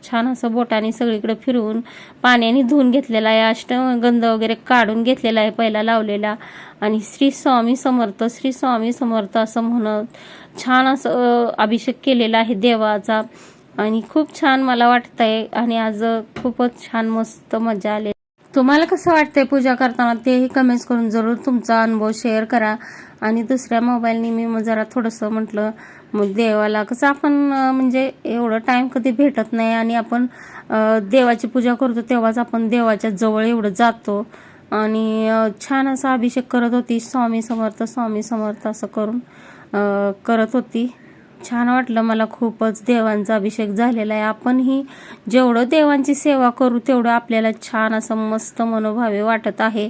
छान असं बोटाने सगळीकडे फिरवून पाण्याने धुवून घेतलेला आहे. अष्टगंध वगैरे काढून घेतलेला आहे पहिला लावलेला. आणि श्री स्वामी समर्थ, श्री स्वामी समर्थ असं म्हणत छान असं अभिषेक केलेला आहे देवाचा. आणि खूप छान मला वाटतंय. आणि आज खूपच छान मस्त मजा आली. तुम्हाला कसं वाटतंय पूजा करताना तेही कमेंट्स करून जरूर तुमचा अनुभव शेअर करा. आणि दुसऱ्या मोबाईलने मी जरा थोडंसं म्हटलं मग देवाला कसं आपण म्हणजे एवढं टाइम कधी भेटत नाही, आणि आपण देवाची पूजा करतो तेव्हाच आपण देवाच्या जवळ एवढं जातो. आणि छान असा अभिषेक करत होती. स्वामी समर्थ स्वामी समर्थ असं करून करत होती. छान वाटलं मला खूपच. देवांचा अभिषेक झालेला आहे. आपणही जेवढं देवांची सेवा करू तेवढं आपल्याला छान असं मस्त मनोभावे वाटत आहे.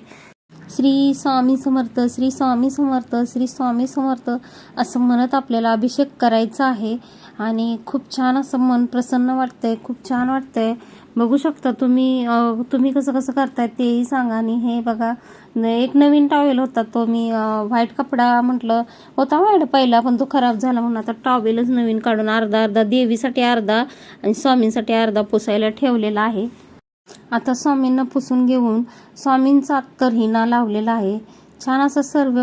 श्री स्वामी समर्थ, श्री स्वामी समर्थ, श्री स्वामी समर्थ असं म्हणत आपल्याला अभिषेक करायचा आहे. आणि खूप छान असं मन प्रसन्न वाटतंय, खूप छान वाटतंय. बघू शकता तुम्ही कसं कसं करताय तेही सांगा. आणि हे बघा, एक नवीन टॉवेल होता, तो मी व्हाईट कपडा म्हटलं होता व्हाईट पहिला, पण तो खराब झाला म्हणून आता टॉवेलच नवीन काढून अर्धा देवीसाठी अर्धा आणि स्वामींसाठी अर्धा पुसायला ठेवलेला आहे. आता स्वामींना पुसून घेऊन स्वामींचा अत्तर हिना लावलेला आहे. छान असं सर्व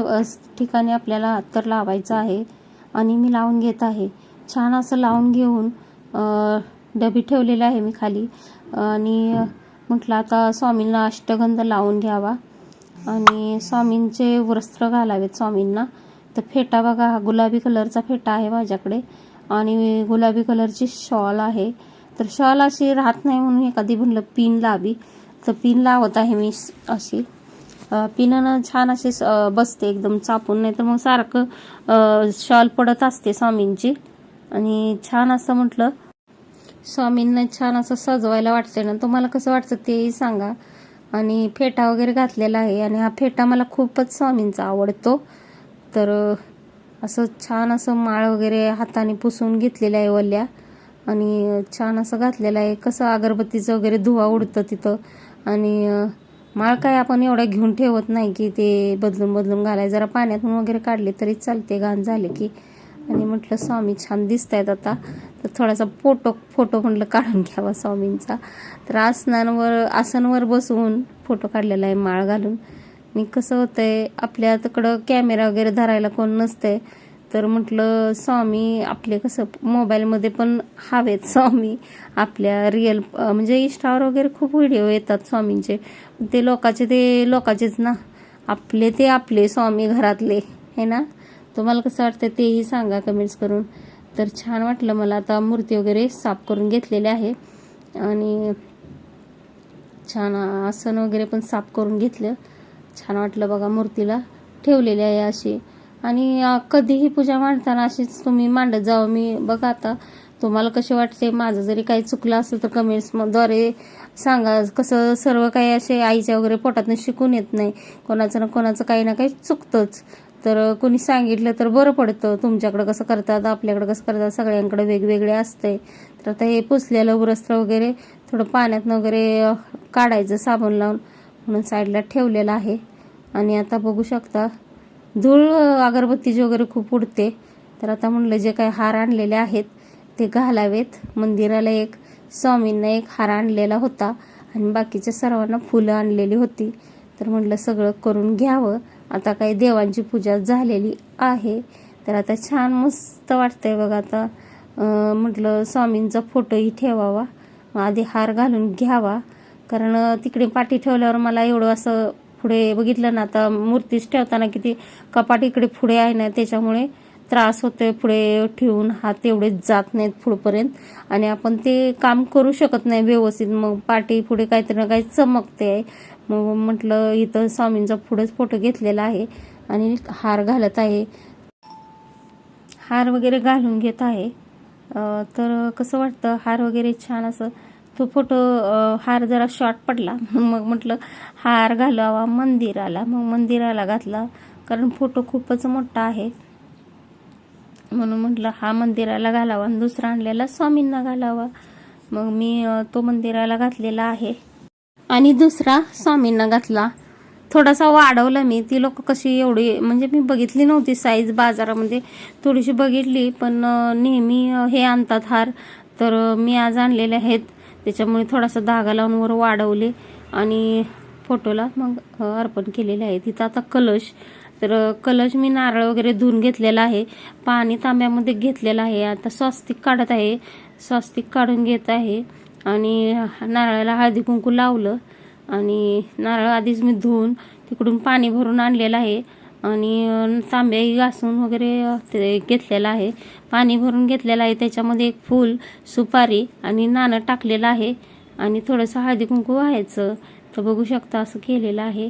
ठिकाणी आपल्याला अत्तर लावायचं आहे आणि मी लावून घेत आहे. छान असं लावून घेऊन डबी ठेवलेला आहे मी खाली. आणि म्हटलं आता स्वामींना अष्टगंध लावून घ्यावा आणि स्वामींचे वस्त्र घालावेत स्वामींना. तर फेटा बघा, हा गुलाबी कलरचा फेटा आहे माझ्याकडे आणि गुलाबी कलरची शॉल आहे. तर शॉल अशी राहत नाही म्हणून एखादी म्हणलं पिन लावी, तर पिन लावत आहे मी. अशी पिनानं छान अशी बसते एकदम चापून, नाही तर मग सारखं शॉल पडत असते स्वामींची. आणि छान असं म्हटलं स्वामींना छान असं सजवायला वाटते ना, तुम्हाला कसं वाटतं तेही सांगा. आणि फेटा वगैरे घातलेला आहे आणि हा फेटा मला खूपच स्वामींचा आवडतो. तर असं छान असं माळ वगैरे हाताने पुसून घेतलेल्या आहे वल्ल्या आणि छान असं घातलेलं आहे. कसं अगरबत्तीचं वगैरे धुवा उडतं तिथं. आणि माळ काय आपण एवढ्या घेऊन ठेवत नाही की ते बदलून घालाय, जरा पाण्यातून वगैरे काढले तरी चालते घाण झाले की. आणि म्हटलं स्वामी छान दिसत आहेत आता, तर थोडासा फोटो म्हटलं काढून घ्यावा स्वामींचा. तर आसनवर बसून फोटो काढलेला आहे माळ घालून. आणि कसं होतंय, आपल्या तिकडं कॅमेरा वगैरे धरायला कोण नसतंय, तर म्हटलं स्वामी आपले कसं मोबाईलमध्ये पण हवेत स्वामी आपल्या रिअल, म्हणजे इंस्टावर वगैरे खूप व्हिडिओ येतात स्वामींचे, ते लोकांचेच ना, आपले स्वामी घरातले है ना. तुम्हाला कसं वाटतं तेही सांगा कमेंट्स करून. तर छान वाटलं मला. आता मूर्ती वगैरे साफ करून घेतलेली आहे आणि छान आसन वगैरे पण साफ करून घेतलं. छान वाटलं बघा, मूर्तीला ठेवलेली आहे अशी. आणि कधीही पूजा मांडताना अशीच तुम्ही मांडत जावं. मी बघा आता तुम्हाला कसे वाटते, माझं जरी काही चुकलं असेल तर कमेंट्सद्वारे सांगा. कसं सर्व काही असे आईच्या वगैरे पोटातून शिकून येत नाही, कोणाचं ना कोणाचं काही ना काही चुकतंच. तर कोणी सांगितलं तर बरं पडतं. तुमच्याकडं कसं करतात, आपल्याकडं कसं करतात, सगळ्यांकडे वेगवेगळे असते. तर आता हे पुसलेलं वस्त्र वगैरे थोडं पाण्यात वगैरे काढायचं साबण लावून, म्हणून साईडला ठेवलेलं आहे. आणि आता बघू शकता धूळ अगरबत्तीची वगैरे खूप उडते. तर आता म्हणलं जे काही हार आणलेले आहेत ते घालावेत. मंदिराला एक, स्वामींना एक हार आणलेला होता आणि बाकीच्या सर्वांना फुलं आणलेली होती. तर म्हटलं सगळं करून घ्यावं. आता काही देवांची पूजा झालेली आहे. तर आता छान मस्त वाटतंय बघा. आता म्हटलं स्वामींचा फोटोही ठेवावा, आधी हार घालून घ्यावा. कारण तिकडे पाठी ठेवल्यावर मला एवढं असं पुढे बघितलं ना, आता मूर्तीच ठेवताना किती कपाट इकडे पुढे आहे ना, त्याच्यामुळे त्रास होतोय. पुढे ठेवून हात एवढे जात नाहीत पुढपर्यंत आणि आपण ते काम करू शकत नाही व्यवस्थित. मग पाठी पुढे काहीतरी ना काही चमकते आहे. मग म्हटलं इथं स्वामींचा पुढेच फोटो घेतलेला आहे आणि हार घालत आहे, हार वगैरे घालून घेत आहे. तर कसं वाटतं हार वगैरे छान असं. तो फोटो हार जरा शॉर्ट पडला, मग म्हटलं हार घालावा मंदिराला. मग मंदिराला घातला, कारण फोटो खूपच मोठा आहे म्हणून म्हटलं हा मंदिराला घालावा आणि दुसरा आणलेला स्वामींना घालावा. मग मी तो मंदिराला घातलेला आहे आणि दुसरा स्वामींना घातला. थोडासा वाढवला मी. ती लोक कशी एवढी, म्हणजे मी बघितली नव्हती साईज बाजारामध्ये, थोडीशी बघितली. पण नेहमी हे आणतात हार, तर मी आज आणलेले आहेत, त्याच्यामुळे थोडासा धागा लावून वर वाढवले आणि फोटोला मग अर्पण केलेले आहे. तिथं आता कलश, तर कलश मी नारळ वगैरे धुवून घेतलेला आहे, पाणी तांब्यामध्ये घेतलेलं आहे. आता स्वस्तिक काढत आहे, स्वस्तिक काढून घेत आहे आणि नारळाला हळदी कुंकू लावलं. आणि नारळ आधीच मी धुवून तिकडून पाणी भरून आणलेलं आहे आणि तांब्याही घासून वगैरे ते घेतलेलं आहे, पाणी भरून घेतलेलं आहे. त्याच्यामध्ये एक फूल, सुपारी आणि नाणं टाकलेलं आहे आणि थोडंसं हळदी कुंकू व्हायचं. तर बघू शकता असं केलेलं आहे.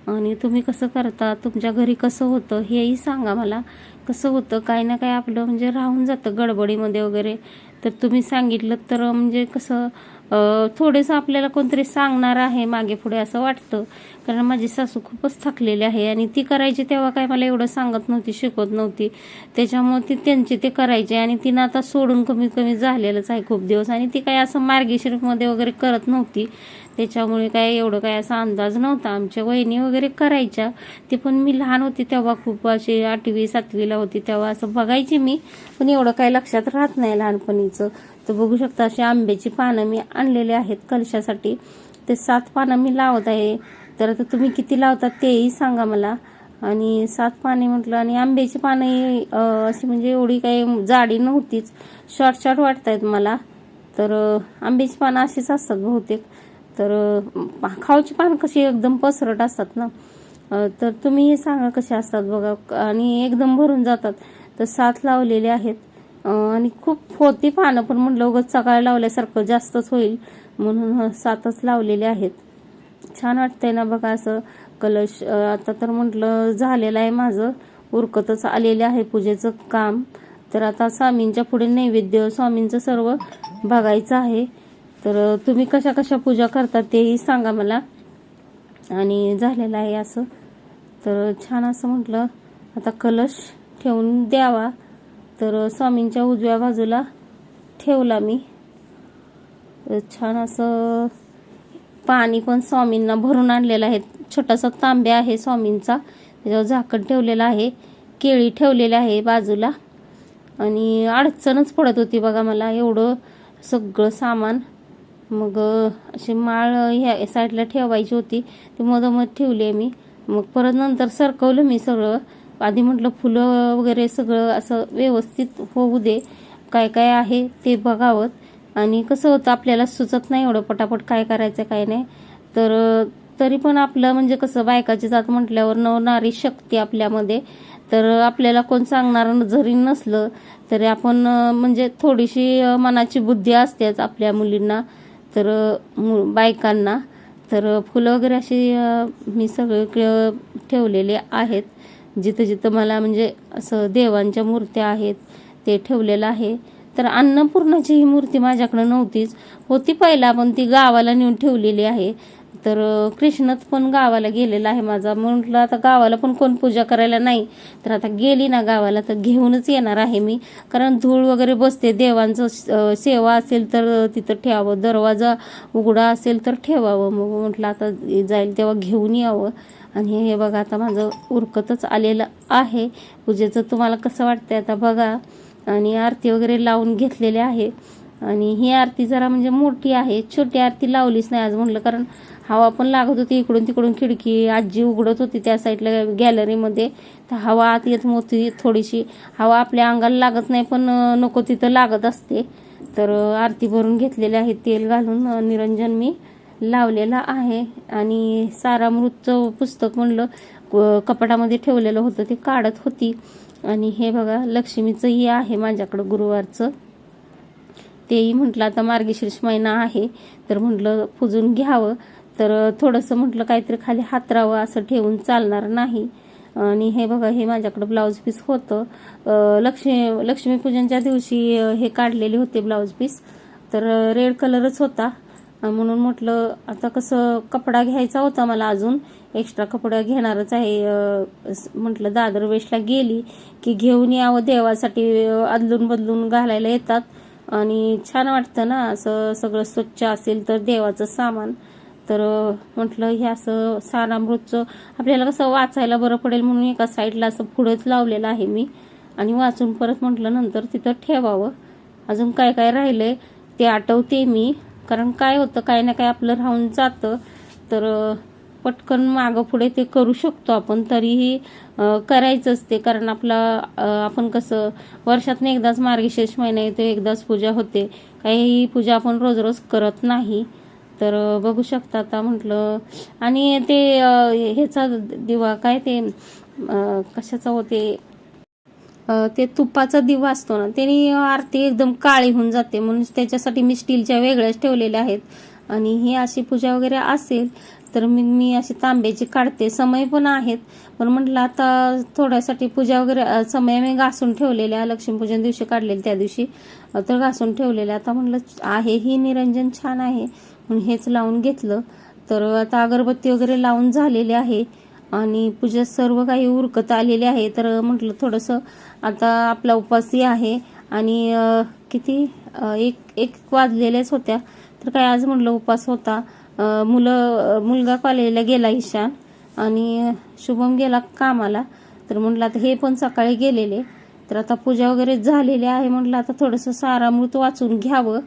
आणि तुम्ही कसं करता, तुमच्या घरी कसं होतं हेही सांगा मला. कसं होतं काही ना काही आपलं म्हणजे राहून जातं गडबडीमध्ये वगैरे, तर तुम्ही सांगितलं तर म्हणजे कसं थोडंसं आपल्याला कोणतरी सांगणार आहे मागे पुढे असं वाटतं, कारण माझी सासू खूपच थकलेली आहे आणि ती करायची तेव्हा काय मला एवढं सांगत नव्हती, शिकवत नव्हती. त्याच्यामुळे ती त्यांची ते करायचे आणि तिनं आता सोडून कमी कमी झालेलंच आहे खूप दिवस. आणि ती काय असं मार्गशीर्षमध्ये वगैरे करत नव्हती, त्याच्यामुळे काय एवढं काय असा अंदाज नव्हता. आमच्या वहिनी वगैरे करायच्या, ते पण मी लहान होती तेव्हा, खूप अशी 8वी 7वीला होती तेव्हा असं बघायची मी, पण एवढं काय लक्षात राहत नाही लहानपणीचं. तर बघू शकता अशी आंब्याची पानं मी आणलेली आहेत कलशासाठी. ते 7 पानं मी लावत आहे. तर आता तुम्ही किती लावतात तेही सांगा मला. आणि 7 पाने म्हटलं, आणि आंब्याची पानं अशी म्हणजे एवढी काही जाडी नव्हतीच, शॉर्ट शॉर्ट वाटतायत मला. तर आंब्याची पानं अशीच असतात बहुतेक. तर खाऊची पानं कशी एकदम पसरट असतात ना, तर तुम्ही हे सांगा कसे असतात बघा. आणि एकदम भरून जातात. तर 7 लावलेले आहेत. आणि खूप होती पानं, पण म्हटलं उगाच सकाळी लावल्यासारखं जास्तच होईल म्हणून 7च लावलेले आहेत. छान वाटतंय ना बघा असं कलश. आता तर म्हटलं झालेलं आहे माझं, उरकतच आलेले आहे पूजेचं काम. तर आता स्वामींच्या पुढे नैवेद्य स्वामींचं सर्व बघायचं आहे. तर तुम्ही कशा कशा पूजा करतात तेही सांगा मला. आणि झालेलं आहे असं. तर छान असं म्हटलं आता कलश ठेवून द्यावा. तर स्वामींच्या उजव्या बाजूला ठेवला मी. छान असं पाणी पण स्वामींना भरून आणलेलं आहे. छोटासा तांब्या आहे स्वामींचा, त्याच्यावर झाकण ठेवलेलं आहे. केळी ठेवलेली आहे बाजूला. आणि अडचणच पडत होती बघा मला एवढं सगळं सामान. मग अशी माळ ह्या साईडला ठेवायची होती, ती मधोमध ठेवली मी. मग परत नंतर सरकवलं मी सगळं. आधी म्हटलं फुलं वगैरे सगळं असं व्यवस्थित होऊ दे, काय काय आहे ते बघावं. आणि कसं होतं आपल्याला सुचत नाही एवढं पटापट काय करायचं काय नाही. तर तरी पण आपलं म्हणजे कसं बायकाची जात म्हटल्यावर नवनारी शक्ती आपल्यामध्ये. तर आपल्याला कोण सांगणार जरी नसलं तरी आपण म्हणजे थोडीशी मनाची बुद्धी असतेच आपल्या मुलींना, तर बायकांना. तर फुलं वगैरे अशी मी सगळे ठेवलेले आहेत. जिथं जिथं मला म्हणजे असं देवांच्या मूर्त्या आहेत ते ठेवलेलं आहे. तर अन्नपूर्णाची ही मूर्ती माझ्याकडे नव्हतीच, होती पहिला, पण ती गावाला नेऊन ठेवलेली आहे. तर कृष्णच पण गावाला गेलेला आहे माझा. म्हटलं आता गावाला पण कोण पूजा करायला नाही, तर आता गेली ना गावाला तर घेऊनच येणार आहे मी. कारण धूळ वगैरे बसते, देवांचं सेवा असेल तर तिथं ठेवावं, दरवाजा उघडा असेल तर ठेवावं. मग म्हटलं आता जाईल तेव्हा घेऊन यावं. आणि हे बघा आता माझं उरकतच आलेलं आहे पूजेचं. तुम्हाला कसं वाटतंय आता बघा. आणि आरती वगैरे लावून घेतलेली आहे. आणि ही आरती जरा म्हणजे मोठी आहे, छोटी आरती लावलीच नाही आज म्हटलं, कारण हवा पण लागत होती इकडून तिकडून. खिडकी आजी उघडत होती त्या साईडला गॅलरीमध्ये, तर हवा आत येत होती थोडीशी. हवा आपल्या अंगाला लागत नाही पण नको तिथं लागत असते. तर आरती भरून घेतलेली आहे, तेल घालून निरंजन मी लावलेला आहे. आणि सारामृतचं पुस्तक म्हणलं कपाटामध्ये ठेवलेलं होतं ते काढत होती. आणि हे बघा लक्ष्मीचंही आहे माझ्याकडं गुरुवारचं, तेही म्हटलं आता मार्गशीर्ष महिना आहे तर म्हटलं पुजून घ्यावं. तर थोडंसं म्हटलं काहीतरी खाली हातरावं, असं ठेवून चालणार नाही. आणि हे बघा हे माझ्याकडं ब्लाऊज पीस होतं. लक्ष्मीपूजनच्या दिवशी हे काढलेले होते ब्लाऊज पीस, तर रेड कलरच होता. म्हणून म्हटलं आता कसं कपडा घ्यायचा होता मला, अजून एक्स्ट्रा कपडा घेणारच आहे. म्हटलं दादर वेशला गेली की घेऊन यावं, देवासाठी अदलून बदलून घालायला येतात आणि छान वाटतं ना असं सगळं स्वच्छ असेल तर देवाचं सामान. तर म्हटलं हे असं सारामृतचं आपल्याला कसं वाचायला बरं पडेल म्हणून एका साईडला असं पुढंच लावलेलं आहे मी. आणि वाचून परत म्हटलं नंतर तिथं ठेवावं. अजून काय काय राहिलंय ते आठवते मी, कारण काय होतं काय ना काय आपलं राहून जातं. तर पटकन मागं पुढे ते करू शकतो आपण, तरीही करायचंच ते, कारण आपला आपण कसं वर्षातनं एकदाच मार्गशीर्ष महिना येतो, एकदाच पूजा होते. काही पूजा आपण रोज रोज करत नाही. तर बघू शकता आता म्हटलं. आणि ते ह्याचा दिवा काय ते कशाचा होते, ते तुपाचा दिवा असतो ना, त्याने आरती एकदम काळी होऊन जाते, म्हणून त्याच्यासाठी मी स्टीलच्या वेगळ्याच ठेवलेल्या आहेत. आणि ही अशी पूजा वगैरे असेल तर मी अशी तांब्याची काढते. समय पण आहेत, पण म्हटलं आता थोड्यासाठी पूजा वगैरे समय मी घासून ठेवलेल्या, लक्ष्मीपूजन दिवशी काढलेली त्या दिवशी तर घासून ठेवलेल्या. आता म्हटलं आहे ही निरंजन छान आहे म्हणून हेच लावून घेतलं. तर आता अगरबत्ती वगैरे लावून झालेली आहे आणि पूजा सर्व काही उरकत आलेले आहे. तर म्हटलं थोडंसं आता आपला उपवासही आहे आणि किती एक वाजलेल्याच होत्या. तर काय आज म्हटलं उपवास होता. मुलगा कॉलेजला गेला ईशान आणि शुभम गेला कामाला. तर म्हटलं आता हे पण सकाळी गेलेले. तर आता पूजा वगैरे झालेली आहे. म्हटलं आता थोडंसं सारामृत वाचून घ्यावं.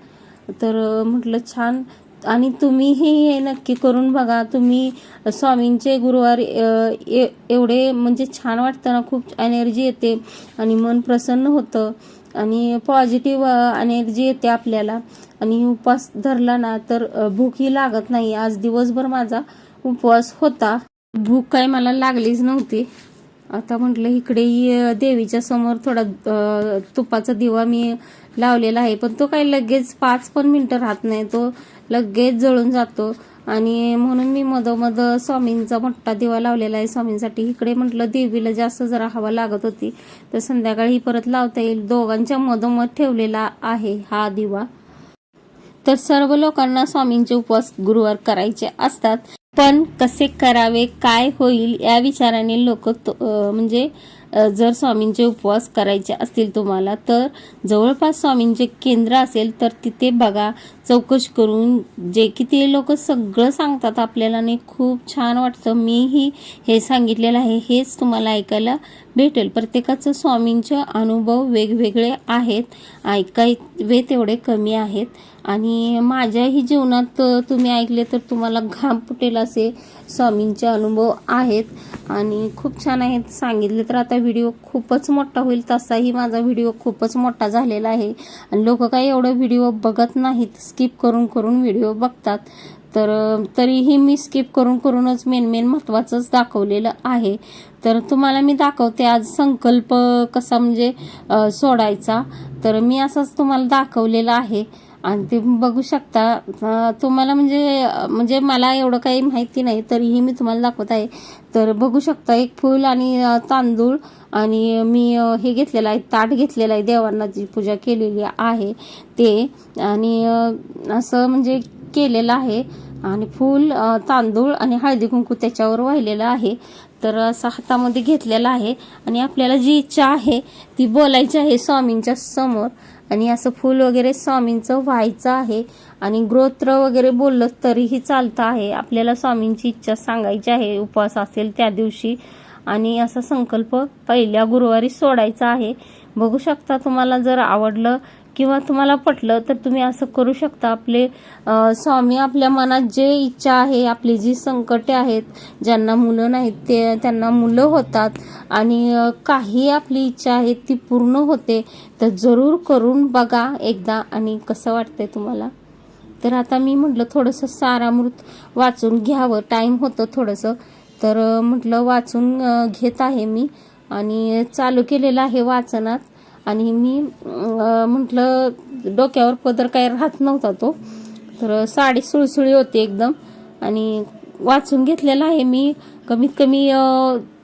तर म्हटलं छान. आणि तुम्हीही हे नक्की करून बघा. तुम्ही स्वामींचे गुरुवार एवढे म्हणजे छान वाटतं ना, खूप एनर्जी येते आणि मन प्रसन्न होतं आणि पॉझिटिव्ह एनर्जी येते आपल्याला. आणि उपवास धरला ना तर भूकही लागत नाही. आज दिवसभर माझा उपवास होता, भूक काय मला लागलीच नव्हती. आता म्हटलं इकडेही देवीच्या समोर थोडा तुपाचा दिवा मी लावलेला आहे, पण तो काही लगेच 5 पण मिनिटं राहत नाही, तो लगेच जळून जातो. आणि म्हणून मी मधोमध स्वामींचा मोठा दिवा लावलेला आहे स्वामींसाठी. इकडे म्हटलं देवीला जास्त जरा हवा लागत होती तर संध्याकाळी परत लावता येईल. दोघांच्या मधोमध ठेवलेला आहे हा दिवा. तर सर्व लोकांना स्वामींचे उपवास गुरुवार करायचे असतात, पण कसे करावे, काय होईल या विचाराने लोक म्हणजे जर स्वामींचे उपवास करायचे असतील तुम्हाला तर जवळपास स्वामींचे केंद्र असेल तर तिथे बघा, चौकशी करून. जे की ते लोक सगळं सांगतात आपल्याला आणि खूप छान वाटतं. मीही हे सांगितलेलं आहे, हेच तुम्हाला ऐकायला भेटेल. प्रत्येकाचं स्वामींचे अनुभव वेगवेगळे आहेत, ऐकावे तेवढे कमी आहेत. आणि माझ्याही जीवनात तुम्ही ऐकले तर तुम्हाला घाम फुटेल असे स्वामींचे अनुभव आहेत आणि खूप छान आहेत. सांगितले तर आता व्हिडिओ खूपच मोठा होईल, तसाही माझा व्हिडिओ खूपच मोठा झालेला आहे आणि लोक काही एवढं व्हिडिओ बघत नाहीत, स्किप करून करून व्हिडिओ बघतात. तर तरीही मी स्किप करून करूनच मेन महत्त्वाचंच दाखवलेलं आहे. तर तुम्हाला मी दाखवते आज संकल्प कसा म्हणजे सोडायचा. तर मी असंच तुम्हाला दाखवलेलं आहे आणि ते बघू शकता. तुम्हाला म्हणजे मला एवढं काही माहिती नाही तरीही मी तुम्हाला दाखवत आहे. तर बघू शकता एक फूल आणि तांदूळ आणि मी हे घेतलेलं आहे, ताट घेतलेलं आहे, देवांना जी पूजा केलेली आहे ते. आणि असं म्हणजे केलेलं आहे आणि फूल, तांदूळ आणि हळदी कुंकू त्याच्यावर वाहिलेलं आहे. तर असं हातामध्ये घेतलेलं आहे आणि आपल्याला जी इच्छा आहे ती बोलायची आहे स्वामींच्या समोर. आणि असं फूल वगैरे स्वामींचं व्हायचं आहे आणि गोत्र वगैरे बोललं तरीही चालतं आहे. आपल्याला स्वामींची इच्छा सांगायची आहे उपवास असेल त्या दिवशी आणि असा संकल्प पहिल्या गुरुवारी सोडायचा आहे. बघू शकता, तुम्हाला जर आवडलं किंवा तुम्हाला पटलं तर तुम्ही असं करू शकता. आपले स्वामी आपल्या मनात जे इच्छा आहे, आपली जी संकटे आहेत, ज्यांना मुलं नाहीत ते त्यांना मुलं होतात आणि काही आपली इच्छा आहे ती पूर्ण होते. तर जरूर करून बघा एकदा आणि कसं वाटतंय तुम्हाला. तर आता मी म्हटलं थोडंसं सारामृत वाचून घ्यावं, टाईम होतं थोडंसं, तर म्हटलं वाचून घेत आहे मी आणि चालू केलेलं आहे वाचनात. आणि मी म्हटलं डोक्यावर पदर काय राहत नव्हता तो, तर साडी सुळसुळी होती एकदम आणि वाचून घेतलेला आहे मी. कमीत कमी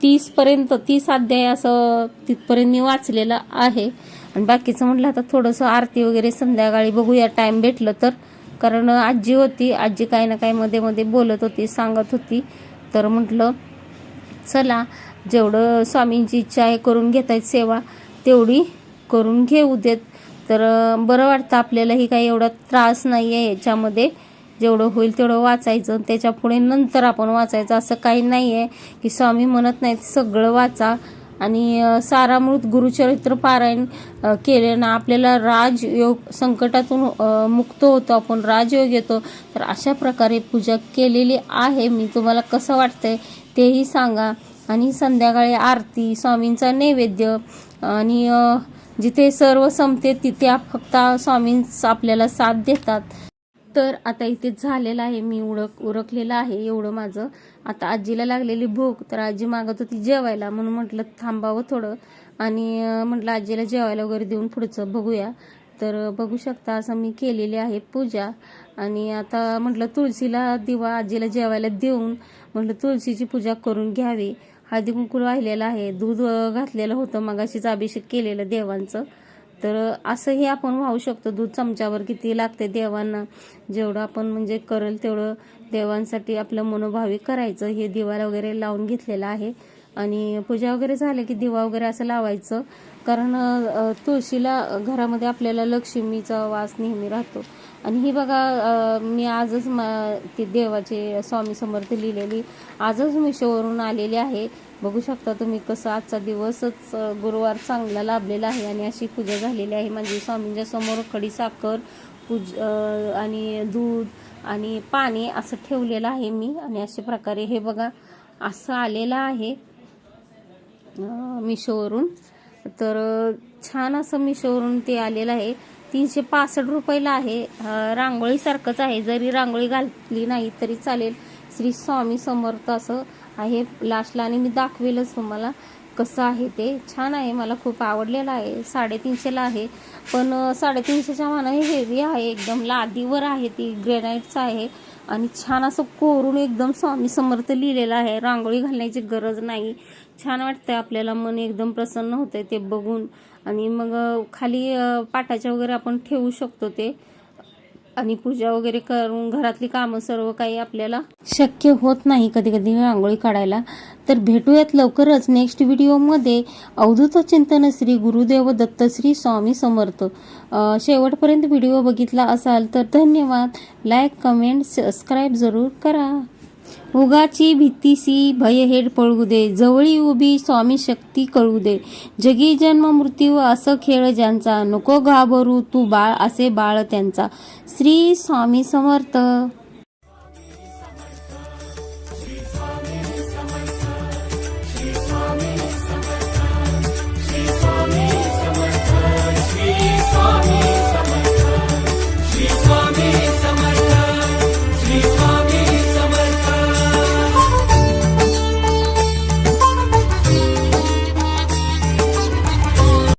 30 अध्याय असं तिथपर्यंत मी वाचलेलं आहे. आणि बाकीचं म्हटलं आता थोडंसं आरती वगैरे संध्याकाळी बघूया टाईम भेटलं तर. कारण आजी होती, आजी काही ना काही मध्ये मध्ये बोलत होती, सांगत होती. तर म्हटलं चला जेवढं स्वामींची इच्छा आहे करून घेतायत सेवा तेवढी करून घेऊ देत. तर बरं वाटतं आपल्यालाही, काही एवढा त्रास नाही आहे याच्यामध्ये. जेवढं होईल तेवढं वाचायचं, त्याच्या पुढे नंतर आपण वाचायचं असं काही नाही आहे की स्वामी म्हणत नाहीत सगळं वाचा. आणि सारामृत गुरुचरित्र पारायण केले ना आपल्याला राजयोग, संकटातून मुक्त होतो आपण, राजयोग येतो. तर अशा प्रकारे पूजा केलेली आहे मी. तुम्हाला कसं वाटतंय तेही सांगा. आणि संध्याकाळी आरती, स्वामींचा नैवेद्य आणि जिथे सर्व संपते तिथे फक्त स्वामींच आपल्याला साथ देतात. तर आता इथे झालेलं आहे, मी उरकलेलं आहे एवढं माझं. आता आजीला लागलेली भूक, तर आजी मागत होती जेवायला म्हणून म्हटलं थांबावं थोडं आणि म्हटलं आजीला जेवायला वगैरे देऊन पुढचं बघूया. तर बघू शकता असं मी केलेली आहे पूजा. आणि आता म्हटलं तुळशीला दिवा आजीला जेवायला देऊन म्हटलं तुळशीची पूजा करून घ्यावी. हळदी कुंकू वाहिलेलं आहे, दूध घातलेलं होतं, मगाशीच अभिषेक केलेलं देवांचं. तर असंही आपण वाहू शकतो. दूध चमच्यावर किती लागते देवांना, जेवढं आपण म्हणजे करेल तेवढं देवांसाठी आपलं मनोभावी करायचं. हे दिवा वगैरे लावून घेतलेलं आहे. आणि पूजा वगैरे झाली की दिवा वगैरे असं लावायचं, कारण तुळशीला घरामध्ये आपल्याला लक्ष्मीचा वास नेहमी राहतो. आणि ही बघा मी आजच ती देवाचे स्वामी समर्थ लिहिलेली आजच मिशोवरून आलेली आहे. बघू शकता तुम्ही कसं आजचा दिवसच गुरुवार चांगला लाभलेला आहे. आणि अशी पूजा झालेली आहे. म्हणजे स्वामींच्या समोर खडी साखर आणि दूध आणि पाणी असं ठेवलेलं आहे मी. आणि अशा प्रकारे हे बघा असं आलेलं आहे मिशोवरून. तर छान असं मिशोवरून ते आलेलं आहे. 365 रुपयाला आहे. रांगोळीसारखंच आहे, जरी रांगोळी घातली नाही तरी चालेल. श्री स्वामी समर्थ असं आहे लास्टला. आणि मी दाखवेलच तुम्हाला कसं आहे ते. छान आहे, मला खूप आवडलेलं आहे. 350ला आहे, पण 350च्या मानाने हेवी आहे, एकदम लादीवर आहे, ती ग्रेनाईटचं आहे. आणि छान असं कोरून एकदम स्वामी समर्थ लिहिलेलं आहे. रांगोळी घालण्याची गरज नाही. छान वाटतंय, आपल्याला मन एकदम प्रसन्न होतंय ते बघून. आणि मग खाली पाटाच्या वगैरे आपण ठेवू शकतो ते. आणि पूजा वगैरे करून घरातली कामं सर्व काही आपल्याला शक्य होत नाही कधी कधी रांगोळी काढायला. तर भेटूयात लवकरच नेक्स्ट व्हिडिओमध्ये. अवधूत चिंतन श्री गुरुदेव दत्त श्री स्वामी समर्थ. शेवटपर्यंत व्हिडिओ बघितला असाल तर धन्यवाद. लाईक, कमेंट, सबस्क्राईब जरूर करा. उगाची भीतीसी भय हेड पळू दे, जवळी उभी स्वामी शक्ती कळू दे. जगी जन्म मृत्यू असं खेळ ज्यांचा, नको घाबरू तू बाळ असे बाळ त्यांचा. श्री स्वामी समर्थ.